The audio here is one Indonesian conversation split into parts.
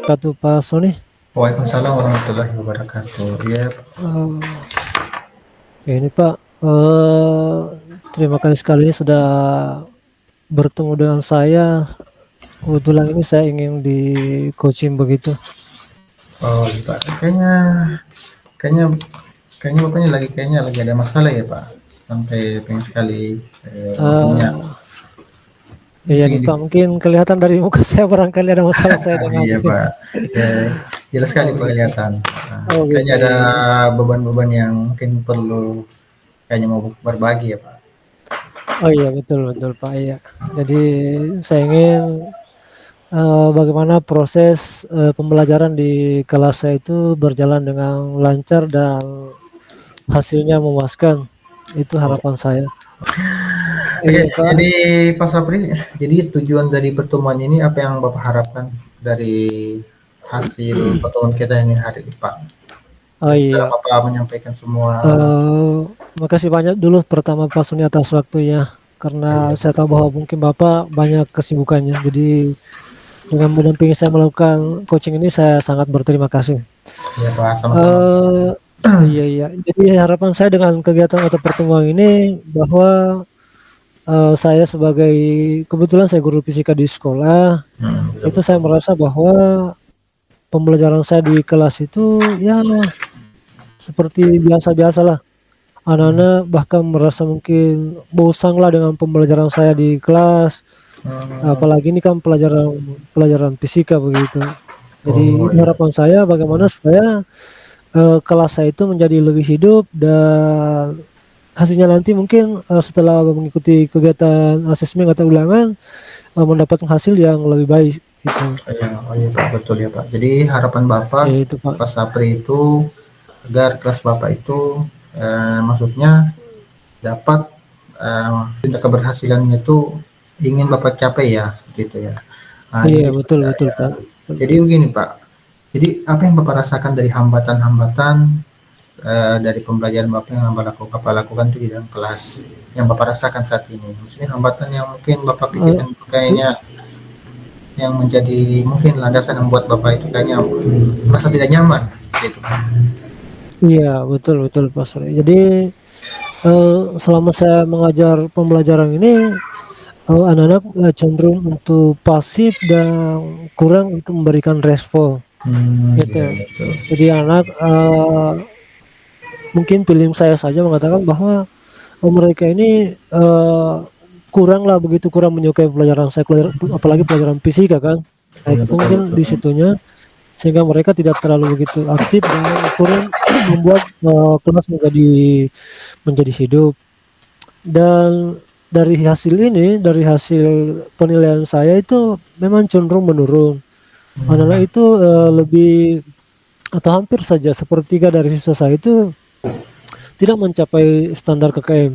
Katu Pak Sony. Waalaikumsalam warahmatullahi wabarakatuh. Iya, Oh, ya ini Pak, terima kasih sekali ini sudah bertemu dengan saya. Kebetulan ini saya ingin di coaching begitu. oh iya, Pak. Kayaknya, kayaknya, kayaknya bapaknya lagi ada masalah ya Pak. Sampai pengen sekali waktunya. Eh, iya nih Pengen di, Pak, mungkin kelihatan dari muka saya barangkali ada masalah saya dengan iya Pak. Ya, jelas sekali oh Pak gitu. kelihatan. Nah, Oh gitu. kayaknya ada Iya, iya. beban-beban yang mungkin perlu kayaknya mau berbagi ya Pak. Oh iya betul betul Pak. Iya. Jadi saya ingin bagaimana proses pembelajaran di kelas saya itu berjalan dengan lancar dan hasilnya memuaskan. Itu Oh. harapan saya. Oke, Iya Pak. jadi Pak Sapri, jadi tujuan dari pertemuan ini apa yang Bapak harapkan dari hasil pertemuan kita ini hari ini Pak? Oh Setelah iya. Bapak menyampaikan semua, Eh, Makasih banyak dulu pertama Pak Suni atas waktunya. Karena iya saya tahu bahwa mungkin Bapak banyak kesibukannya. Jadi dengan mendampingi saya melakukan coaching ini saya sangat berterima kasih. iya Pak, sama-sama. Eh iya iya. Jadi harapan saya dengan kegiatan atau pertemuan ini bahwa saya sebagai kebetulan saya guru fisika di sekolah, Betul itu saya betul. merasa bahwa pembelajaran saya di kelas itu ya seperti biasa-biasalah. Anak-anak bahkan merasa mungkin bosan lah dengan pembelajaran saya di kelas, Hmm, apalagi ini kan pelajaran pelajaran fisika begitu. Jadi oh itu iya. harapan saya bagaimana supaya kelas saya itu menjadi lebih hidup dan hasilnya nanti mungkin setelah mengikuti kegiatan asesmen atau ulangan mendapatkan hasil yang lebih baik gitu. Iya, oh iya Pak, betul ya Pak. Jadi harapan Bapak, Ya itu Pak. Pak Sapri itu agar kelas Bapak itu maksudnya dapat tingkat keberhasilannya itu ingin Bapak capai ya, seperti itu ya. Nah, Iya ini betul ya, betul ya. Pak. Betul, Jadi Pak. begini Pak. Jadi apa yang Bapak rasakan dari hambatan-hambatan dari pembelajaran Bapak yang Bapak lakukan itu di dalam kelas yang Bapak rasakan saat ini? Maksudnya hambatan yang mungkin Bapak Eh, pikirkan itu kayaknya yang menjadi mungkin landasan yang membuat Bapak itu kayaknya merasa tidak nyaman seperti itu. iya betul betul Pak Sore. Jadi selama saya mengajar pembelajaran ini anak-anak cenderung untuk pasif dan kurang untuk memberikan respon Iya gitu. betul. Jadi anak mungkin feeling saya saja mengatakan bahwa mereka ini kurang lah begitu kurang menyukai pelajaran saya apalagi pelajaran fisika kan. Nah Iya itu betul mungkin betul. di situnya sehingga mereka tidak terlalu begitu aktif dan kurang membuat kelas menjadi menjadi hidup. Dan dari hasil ini, dari hasil penilaian saya itu memang cenderung menurun. Anak-anak Hmm. itu lebih atau hampir saja sepertiga dari siswa saya itu tidak mencapai standar KKM.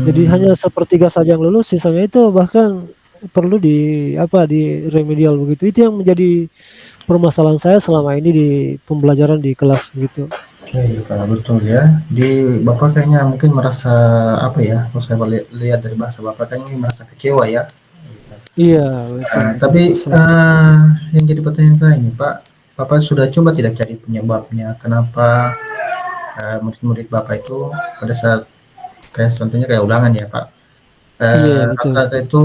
Jadi Hmm. hanya sepertiga saja yang lulus, sisanya itu bahkan perlu di apa di remedial begitu. Itu yang menjadi permasalahan saya selama ini di pembelajaran di kelas begitu. Oke, Kak, betul ya. Di Bapak kayaknya mungkin merasa apa ya? Kalau saya lihat dari bahasa Bapak kayaknya merasa kecewa ya. Iya, betul betul Tapi Pak Sony. yang jadi pertanyaan saya ini, Pak, Bapak sudah coba tidak cari penyebabnya? Kenapa murid-murid Bapak itu pada saat kayak contohnya kayak ulangan ya, Pak? Iya, betul. Rata-rata itu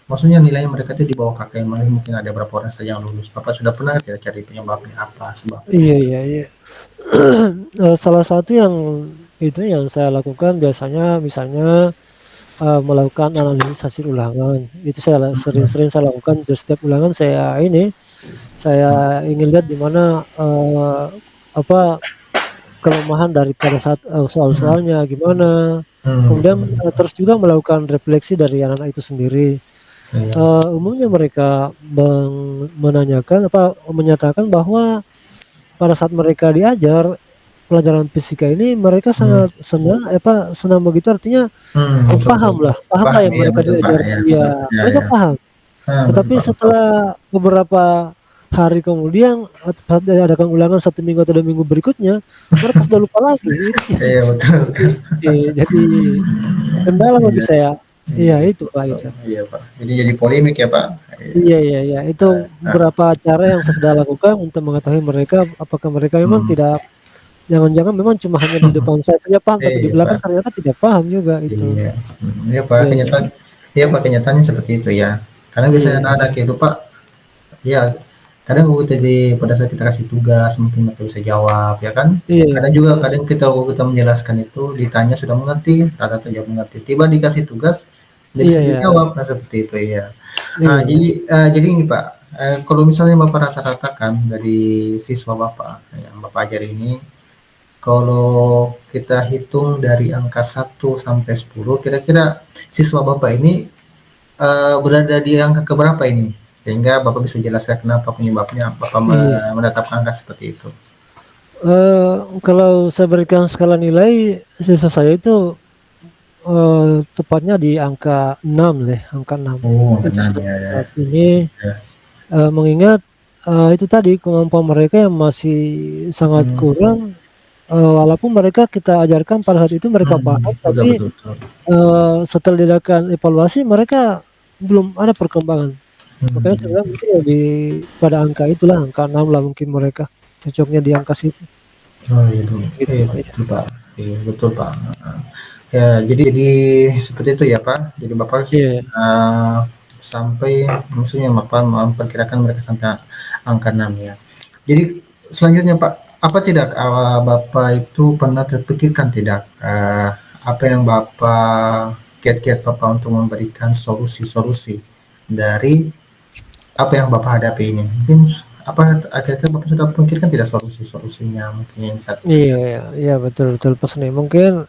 maksudnya nilainya mereka itu di bawah KKM, mungkin ada berapa orang saja yang lulus. Bapak sudah pernah tidak cari penyebabnya apa sebabnya? Iya iya iya. Salah satu yang itu yang saya lakukan biasanya misalnya, melakukan analisis hasil ulangan. Itu sering-sering saya lakukan setiap ulangan saya ingin lihat di mana, apa, kelemahan daripada Hmm. soal-soalnya gimana. Betul, Kemudian, betul. terus juga melakukan refleksi dari anak-anak itu sendiri. Iya. Umumnya mereka menanyakan menyatakan bahwa pada saat mereka diajar pelajaran fisika ini mereka Hmm. sangat senang begitu artinya, Betul betul. paham lah Paham, yang iya mereka betul Pak, diajar ya, iya, ya mereka ya. paham. Betul Tetapi Pak, betul. setelah beberapa hari kemudian saat diadakan ulangan 1 minggu atau 2 minggu berikutnya, mereka sudah lupa lagi. Iya, betul betul. Jadi kendala bagi Iya saya. Iya iya, itu, betul Pak, betul. itu. Iya, Pak. Jadi polemik ya, Pak? Iya. Iya iya iya, itu Nah, beberapa cara yang saya sudah lakukan untuk mengetahui mereka, apakah mereka memang hmm. tidak jangan-jangan memang cuma hanya di depan saya saja paham, tapi di Iya, belakang Pak. ternyata tidak paham juga itu. Iya, iya Pak, Iya iya. kenyataan, iya Pak, kenyataannya seperti itu ya. Karena biasanya Iya anak-anak itu Pak, ya kadang waktu kita pada saat kita kasih tugas mungkin mereka bisa jawab ya kan. iya, Kadang juga betul. kadang kita waktu kita menjelaskan itu ditanya sudah mengerti, rata-rata jawab mengerti. Tiba dikasih tugas tidak Iya bisa iya dijawab, nah seperti itu ya. iya iya. Jadi ini Pak, kalau misalnya Bapak rata-rata kan dari siswa Bapak yang Bapak ajar ini, kalau kita hitung dari angka 1 sampai 10, kira-kira siswa Bapak ini berada di angka keberapa ini? Sehingga Bapak bisa jelaskan kenapa penyebabnya Bapak Iya. menetapkan angka seperti itu. Kalau saya berikan skala nilai, siswa saya itu, tepatnya di angka 6 deh, angka 6. Oh, Itu tenang sudah ya, ya, saat ini, ya. mengingat, itu tadi kemampuan mereka yang masih sangat Hmm, kurang, walaupun mereka kita ajarkan pada saat itu mereka paham, betul, tapi, betul, betul. setelah dilakukan evaluasi mereka belum ada perkembangan. Makanya saya Hmm. bilang mungkin lebih pada angka itulah, angka 6 lah mungkin mereka, cocoknya di angka situ, Oh iya, gitu, iya Pak, ya. betul Pak. Iya betul Pak. Heeh. Ya, jadi seperti itu ya Pak. Jadi Bapak Iya eh, sampai maksudnya Bapak memperkirakan mereka sampai angka 6 ya. Jadi selanjutnya Pak, apa tidak Bapak itu pernah terpikirkan tidak apa yang Bapak kiat-kiat Bapak untuk memberikan solusi-solusi dari apa yang Bapak hadapi ini? Mungkin apa akhirnya Bapak sudah memikirkan tidak solusi-solusinya mungkin saat iya iya iya, betul betul, pas nih mungkin,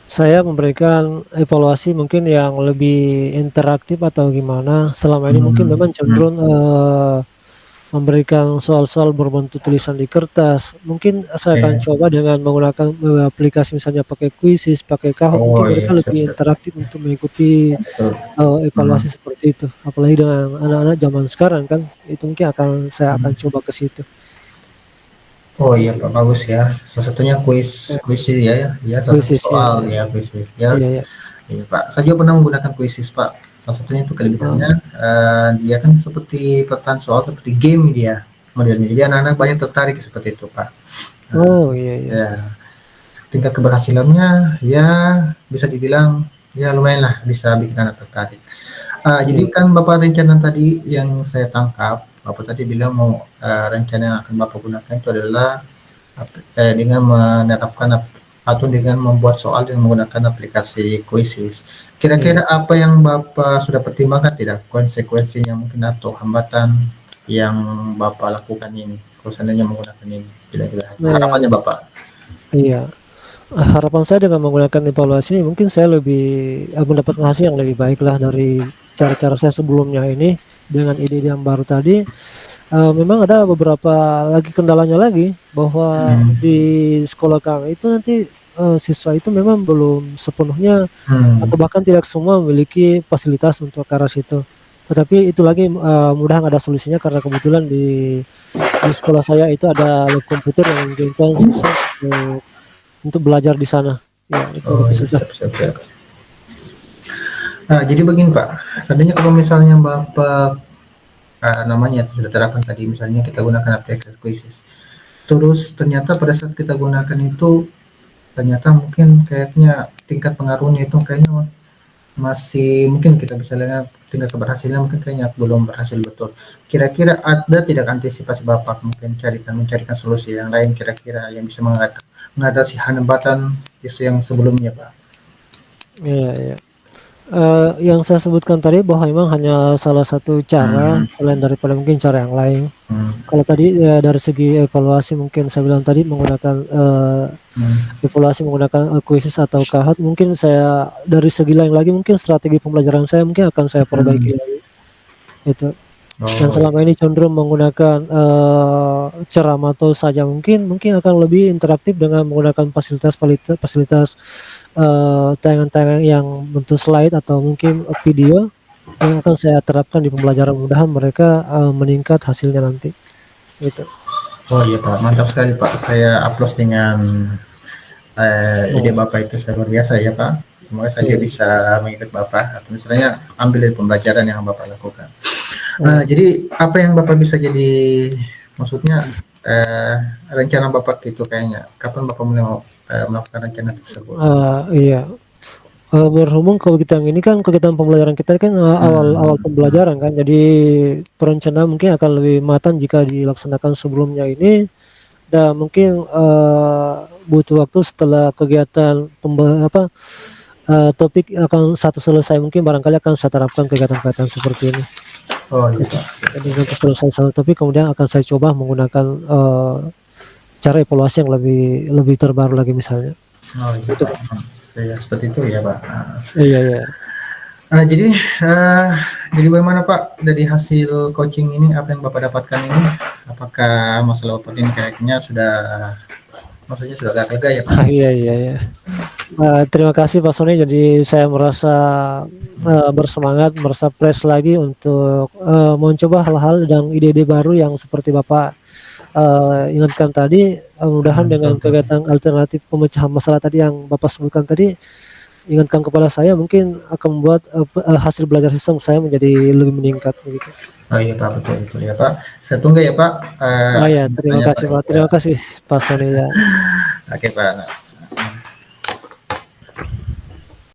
saya memberikan evaluasi mungkin yang lebih interaktif atau gimana, selama ini mungkin hmm, memang hmm. cenderung, memberikan soal-soal berbentuk tulisan di kertas. Mungkin saya akan Oke. coba dengan menggunakan, aplikasi misalnya pakai Quizizz, pakai Kahoot, Oh mungkin iya, mereka siap lebih siap. interaktif untuk mengikuti, Betul. Hmm. evaluasi seperti itu. Apalagi dengan anak-anak zaman sekarang kan, itu mungkin saya akan Hmm. coba ke situ, Oh iya gitu. Pak, bagus ya. Salah satunya kuis Ya, kuis ini ya, ya salah satu Quizizz, iya soal iya. ya kuis. Ya, Iya iya. iya Pak. Saya juga pernah menggunakan kuisis Pak. Salah satunya itu kelebihannya Oh dia kan seperti pertanyaan soal seperti game dia modelnya. Jadi anak-anak banyak tertarik seperti itu Pak. Nah, oh, iya iya. ya tingkat keberhasilannya ya bisa dibilang ya lumayan lah bisa bikin anak tertarik. Jadi Iya kan Bapak rencana tadi yang saya tangkap, Bapak tadi bilang mau rencana yang akan Bapak gunakan itu adalah dengan menerapkan atau dengan membuat soal dengan menggunakan aplikasi Quizzes. iya. Kira-kira apa yang Bapak sudah pertimbangkan tidak konsekuensinya mungkin atau hambatan yang Bapak lakukan ini, kalau seandainya menggunakan ini, kira-kira Nah, harapannya Bapak? iya. Harapan saya dengan menggunakan evaluasi ini mungkin saya lebih, mendapatkan hasil yang lebih baik lah dari cara-cara saya sebelumnya ini, dengan ide-ide yang baru tadi. Memang ada beberapa lagi kendalanya lagi, bahwa Hmm, di sekolah kami itu nanti, siswa itu memang belum sepenuhnya hmm, atau bahkan tidak semua memiliki fasilitas untuk ke arah situ. Tetapi itu lagi, mudahan ada solusinya karena kebetulan di sekolah saya itu ada lab komputer yang memungkinkan siswa untuk belajar di sana. Ya, itu ada oh ya fasilitas siap siap siap. Nah, jadi begini Pak, seandainya kalau misalnya Bapak namanya itu sudah terapkan tadi, misalnya kita gunakan aplikasi Quizzes. Terus ternyata pada saat kita gunakan itu, ternyata mungkin kayaknya tingkat pengaruhnya itu kayaknya masih mungkin kita bisa lihat tingkat keberhasilan mungkin kayaknya belum berhasil betul. Kira-kira ada tidak antisipasi Bapak mungkin mencarikan solusi yang lain kira-kira yang bisa mengatasi hambatan isu yang sebelumnya, Pak? iya iya. Yang saya sebutkan tadi bahwa memang hanya salah satu cara, Hmm, selain daripada mungkin cara yang lain. hmm, Kalau tadi, dari segi evaluasi mungkin saya bilang tadi menggunakan, hmm, evaluasi menggunakan, Quizizz atau Kahoot, mungkin saya dari segi lain lagi mungkin strategi pembelajaran saya mungkin akan saya perbaiki hmm. lagi, itu. Yang Oh, selama ini cenderung menggunakan, ceramato saja mungkin mungkin akan lebih interaktif dengan menggunakan fasilitas, tayangan-tayangan yang bentuk slide atau mungkin, video. yang akan saya terapkan di pembelajaran, mudahan mereka meningkat hasilnya nanti gitu. Oh iya Pak, mantap sekali Pak. Saya applause dengan ide Oh, Bapak itu sangat luar biasa ya Pak. Semoga saja iya. bisa mengikut Bapak atau misalnya ambil dari pembelajaran yang Bapak lakukan. Oh, Jadi apa yang Bapak bisa jadi maksudnya eh, rencana Bapak itu kayaknya kapan Bapak mulai melakukan rencana tersebut? iya. Berhubung kegiatan ini kan kegiatan pembelajaran kita kan awal-awal Hmm, pembelajaran kan, jadi perencanaan mungkin akan lebih matang jika dilaksanakan sebelumnya ini, dan mungkin butuh waktu setelah kegiatan topik akan satu selesai, mungkin barangkali akan saya terapkan kegiatan-kegiatan seperti ini. oh iya Gitu. Pak. Jadi nanti selesai satu topik, kemudian akan saya coba menggunakan cara evaluasi yang lebih lebih terbaru lagi misalnya. Oh iya Itu Pak. Pak. Ya, seperti itu ya Pak. Iya iya. Jadi eh, jadi bagaimana Pak dari hasil coaching ini apa yang Bapak dapatkan ini? Apakah masalah Bapak ini kayaknya sudah maksudnya sudah agak lega ya Pak? Iya iya iya. Terima kasih Pak Sony, jadi saya merasa bersemangat, merasa fresh lagi untuk mencoba hal-hal dan ide-ide baru yang seperti Bapak ingatkan tadi. Mudahan dengan Betul, betul. kegiatan alternatif pemecahan masalah tadi yang Bapak sebutkan tadi, ingatkan kepada saya, mungkin akan membuat hasil belajar sistem saya menjadi lebih meningkat begitu. Oh iya Pak, betul betul ya Pak. Saya tunggu ya Pak Oh ya, terima semuanya Pak kasih Pak. ya. Terima kasih Pak Sony ya. Oke Pak.